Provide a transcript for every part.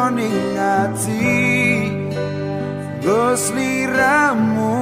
jroning ati nggo sliramu.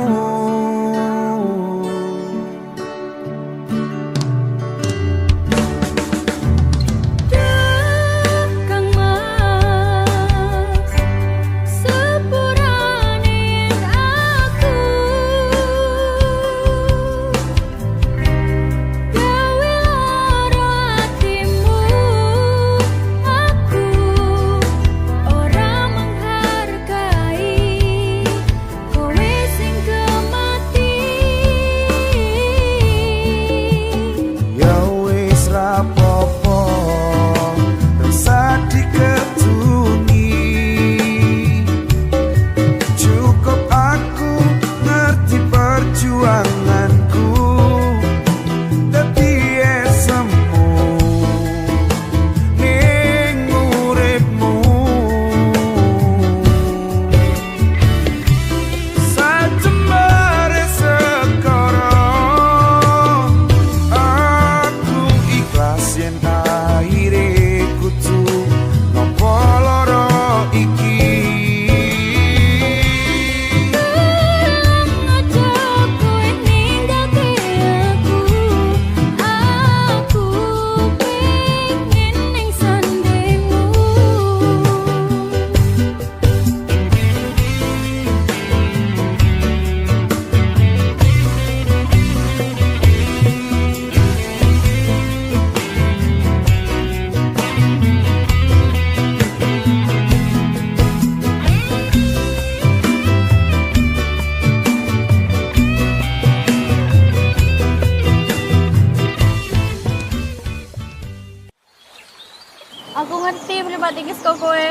Aku ngerti pribadi kis kok kowe.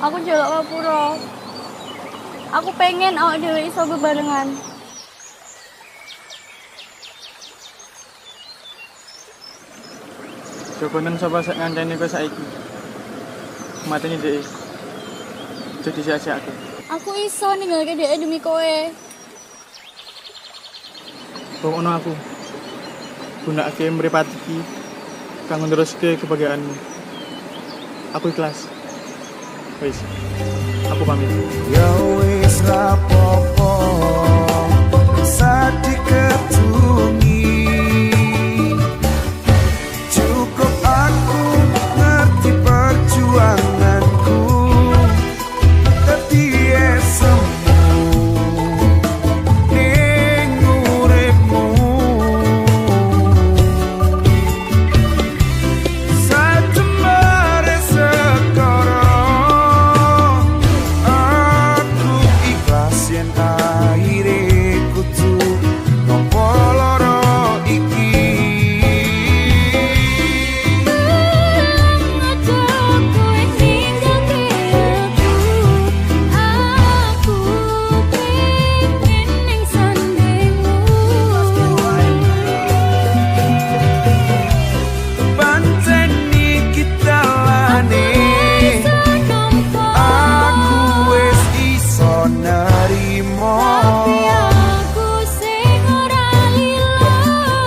Aku njaluk ngapura. Aku pengen awak dhewe iso bebarengan. Jokonen sapa sak ngancani kowe saiki. Mateni dhek. Jadi sia-siake. Aku iso ninggalke dhek demi kowe. Wong ono aku. Gunakake mripat iki kanggo neruske kebahagiaanmu. Aku ikhlas. Wis. Aku pamit. Ya wis rapopo saat diketungi. Cukup aku ngerti perjuanganku. Tapi semu ning uripmu. Satemare sekarang aku ikhlas yen akhire kudu nampa lara iki. Panceni kita lane aku wis iso nerimo.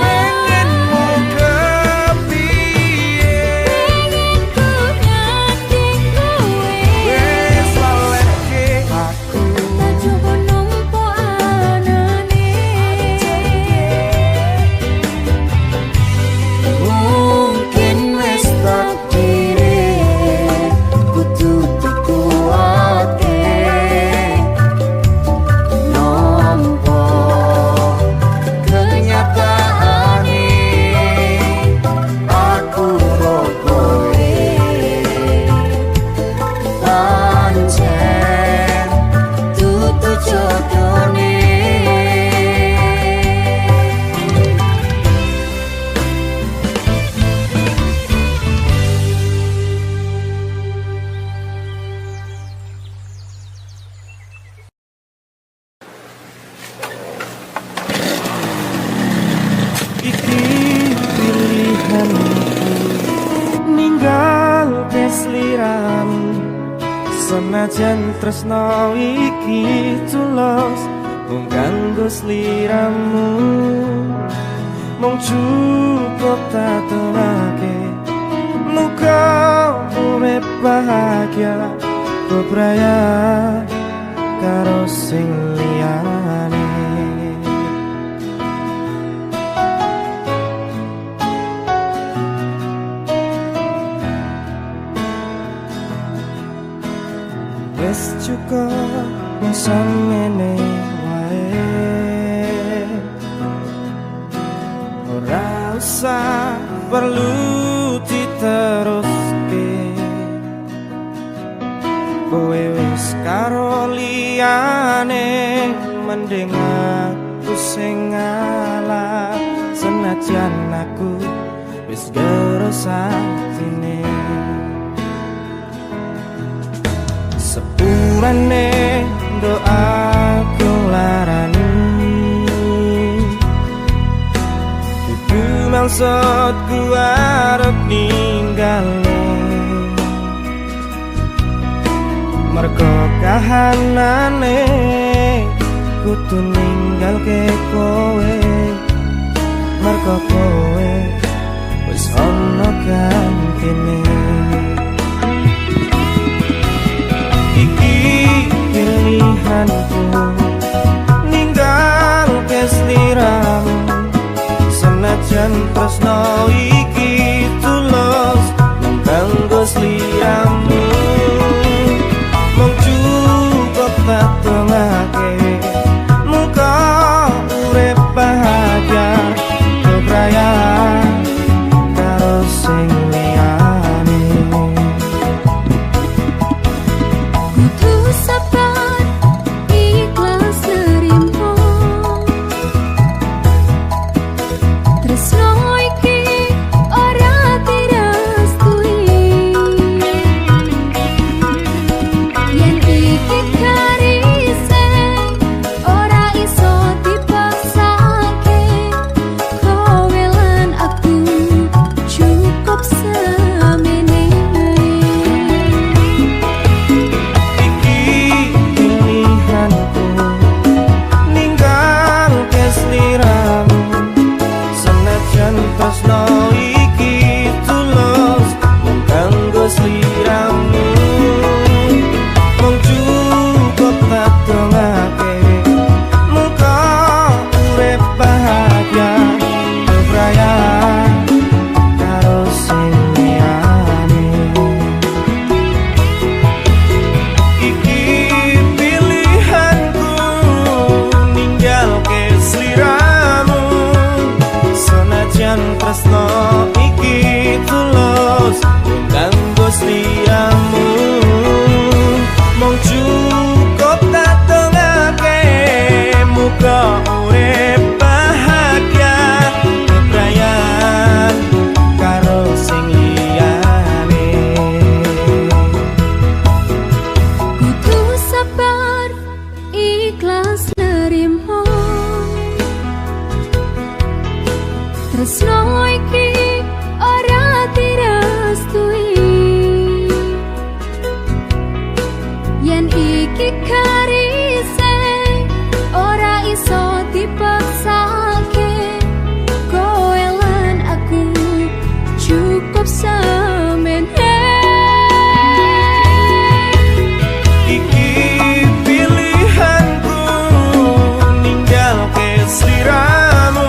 Pengenmu kepiye wis laleke aku. Mungkin wis takdire kudu dikuwate nampa kenyataane aku kowe pancen dudu jodone. Iki pilihanku ninggal kesliramu. Senajan tresno iki tulus mung kanggo sliramu. Mung cukup tak tenake muka urip bahagia bebraya karo sing liyane. Wis cukup samene wae, ora usah perlu diteruske. Kowe wis karo liyane, mending aku sing ngalah. Senajan aku wis gerosatine, sepurane doaku larani, kudu maksudku arep ninggale. Mergo kahanane kudu ninggalke kowe, mergo kowe wis ana gantine. Iki pilihanku ninggalke sliramu, senajan tresno iki tulus kanggo sliramu. Mung cukup tak dongake muka urip bahagia bebraya karo sing liyane. Kudu sabar ikhlas nerimo, tresno iki ora direstui. Yen iki karise ora iso dipaksake, kowe lan aku cukup semene. Iki pilihanku ninggalke sliramu, senajan tresno iki tulus kanggo sliramu. Mung cukup tak dongake muka urip bahagia bebraya karo sing liyane. Iki pilihanku ninggalke sliramu, senajan tresno iki tulus kanggo sliramu. Mung cukup tak dongake muga urip bahagia bebraya karo sing liyane. Kudu sabar ikhlas nerimo, tresno iki ora direstui. Yen iki karise ora iso dipaksake, kowe lan aku cukup semene. Iki pilihanku ninggalke sliramu,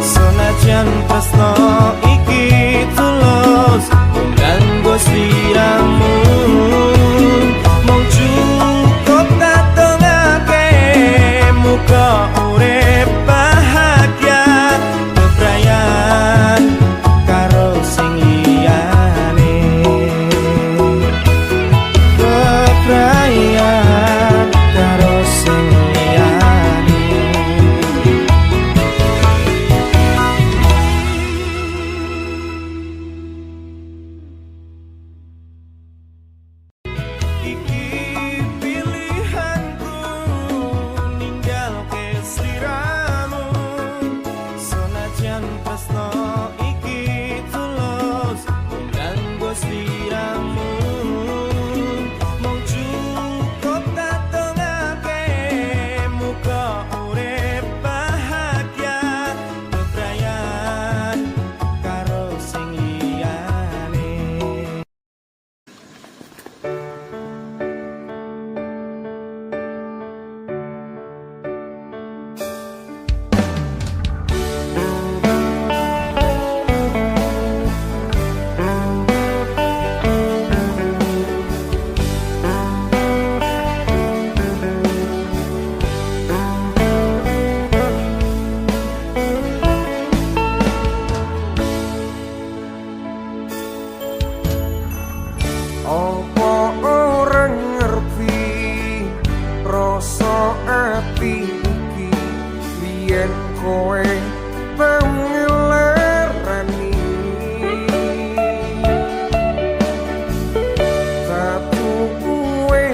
senajan tresno iki tulus kanggo sliramu. Mung cukup tak dongake muka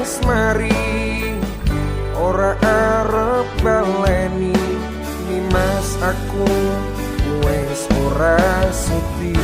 asmari ora arep baleni Nimas aku wes ora sudi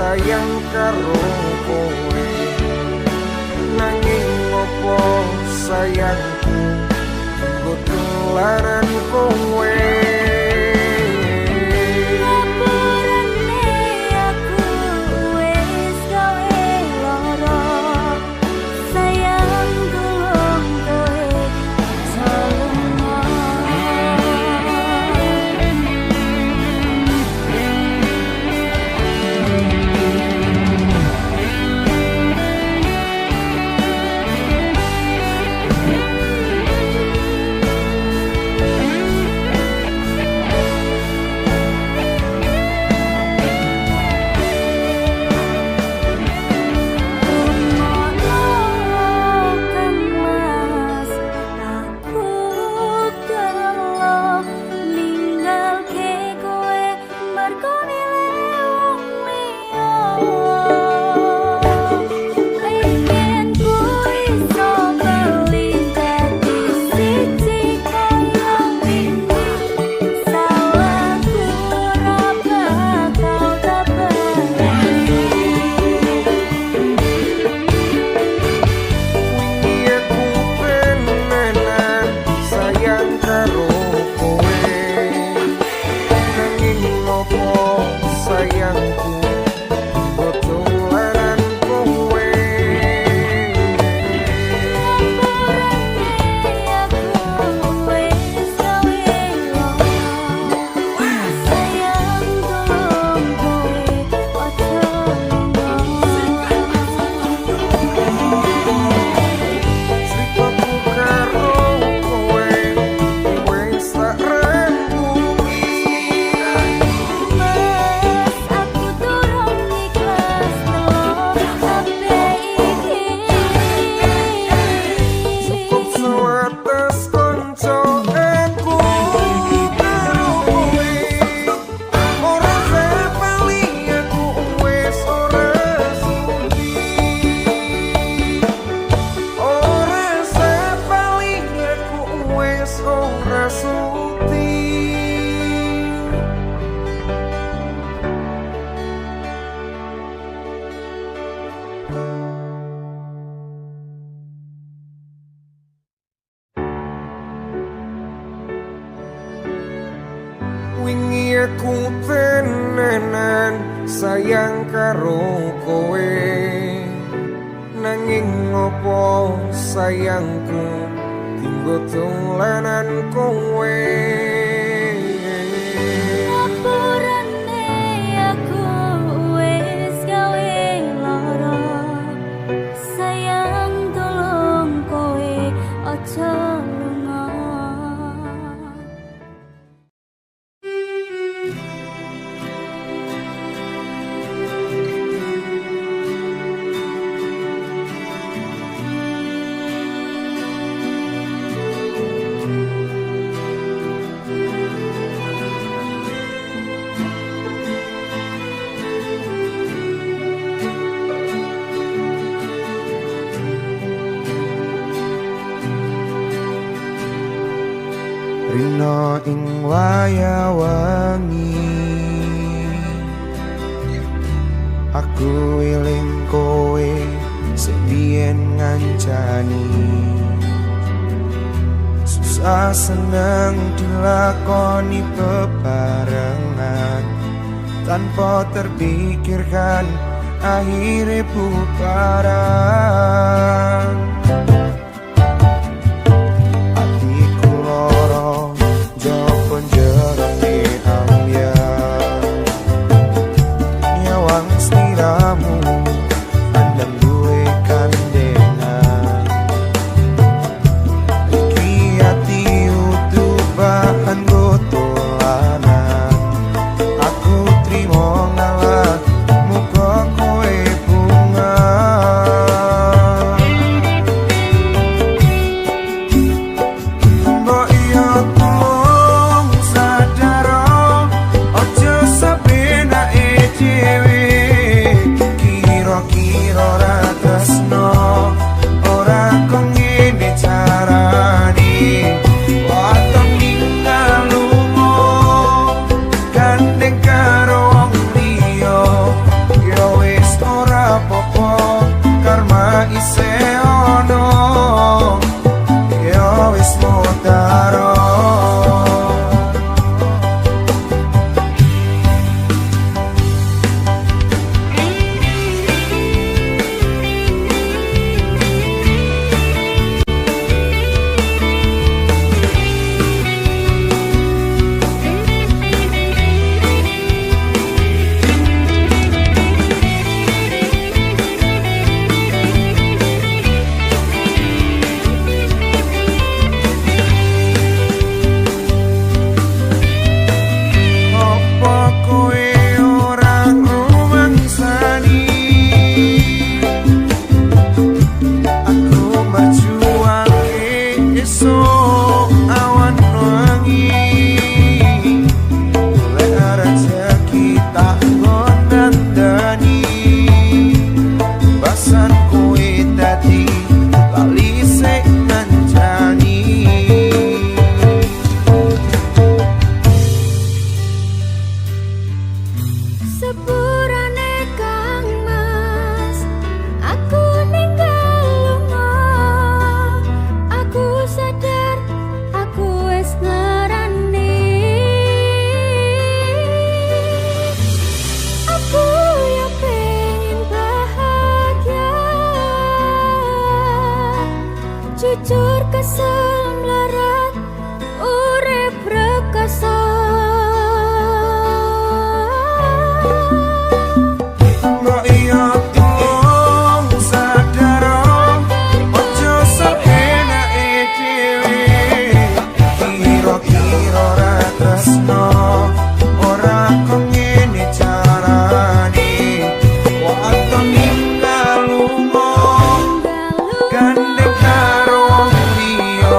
sayang karo kowe nanging opo sayangku kutularan kowe wingi aku tenanan sayang karo kowe nanging ngopo sayangku tinggo tulanan kowe Rina ing waya wangi aku eling kowe sing biyen ngancani susah seneng dilakoni bebarengan tanpa terpikirkan akhirnya bubaran. Hatiku loro jopon jerone ambyar, nyawang sliramu andam duwe kandengan. Iki hati utuh bahan gotolanan, aku trimo ngalah muka kowe bunga. Mbok iya tulung sadaro ojo sabenake dhewe, kira-kira ra tresno ora kok ngene carane. Waton ninggal lunga gandeng karo wong liya, ya wis ora apa-apa karma isih ono, ya wis mutaro. Apa kowe ora rumangsani aku merjuangke esuk awan wangi, oleh rezeki tak ngondandani, basan kowe dadi lali sik ngancani. Sepurane Kang Mas, aku ninggal lunga. Aku sadar aku wis ngarani. Aku ya pengen bahagia, jujur kesel melarat urip rekoso. Mbok iya tulung sadaro ojo sabenake dhewe, kira-kira ra tresno ora kok ngene carane. Waton ninggal lunga gandeng karo wong liya,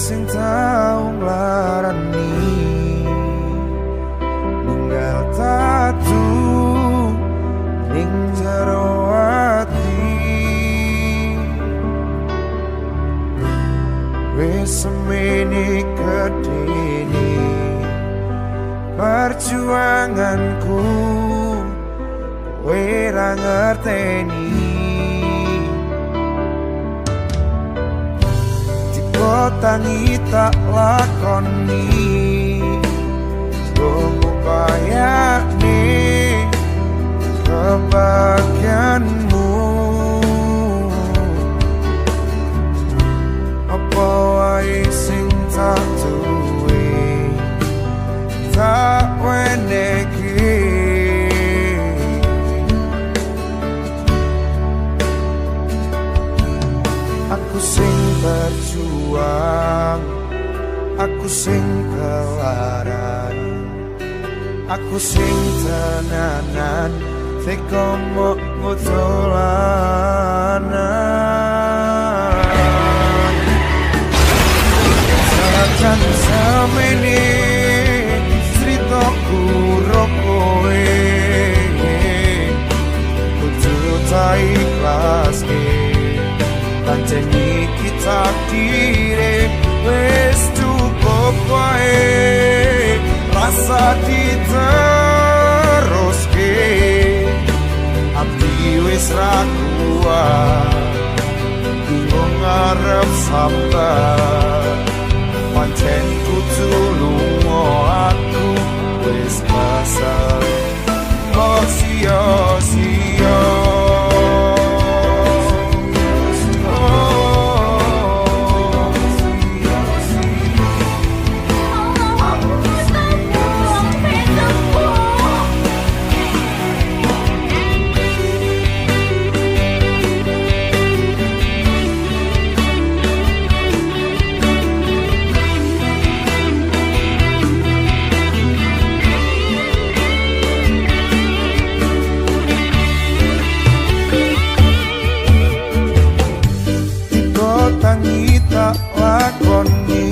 sing tau nglarani ninggal tatu ning jero ati wis semene gedene perjuanganku kowe ra ngerteni tangi tak lakoni tunggu kayakne kebahagiaanmu apa wae sing tak duwe tak weneki aku sing berjuang, aku sing kelaran, aku sing tenanan, teko mok ngutolanan. Sajan semene ceritaku rokoe, kudu tak ikhlaske. Panceni kita dire wis cukup wae rasa diteruske abdi wis ra kuat bingung ngarep sambat pancen kudu lunga aku wis pasal kok sia-sia. Tangi tak lakoni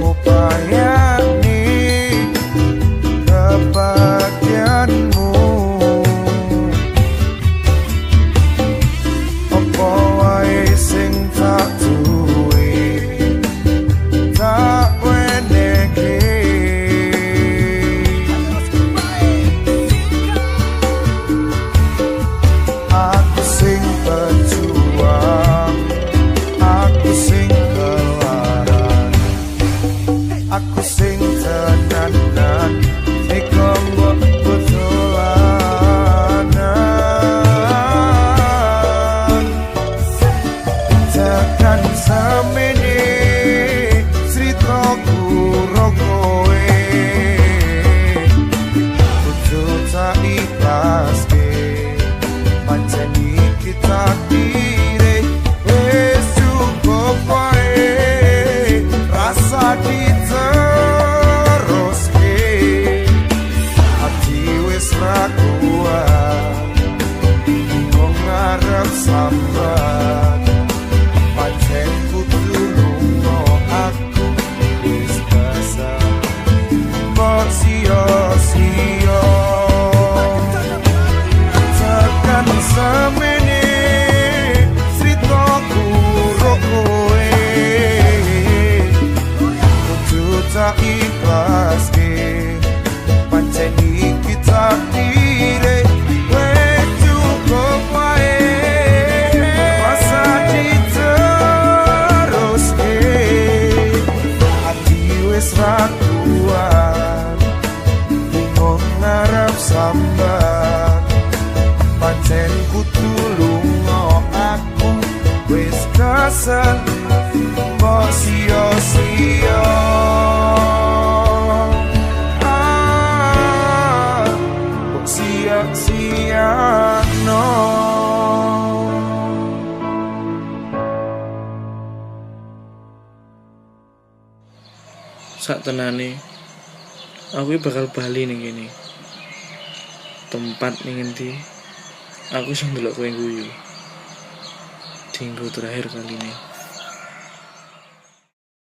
ngupayani kebahagiaanmu apa wae sing tak duwe tak weneki aku sing berjuang, aku sing kelaran, aku sing tenanan, teko mbok botolanan. Tekan semene ceritaku rokoe, kudu tak ikhlaske, panceni kita dire wis cukup wae rasa diteruske ati wis ra kuat bingung ngarep sambat pancen kudu lunga aku wis pasal kok sia-sia tekan semene ceritaku rokoe kudu tak ikhlaske panceni kita dire wis cukup wae rasa diteruske ati wis ra kuat bingung ngarep sambat pancen kudu lunga aku wis kesel mbok sia-sia. Mbok sia-sia no. Sak tenane aku bakal bali ning kene. Tempat ning endi aku sing ndelok kowe guyu. Dinggo terakhir kali ini.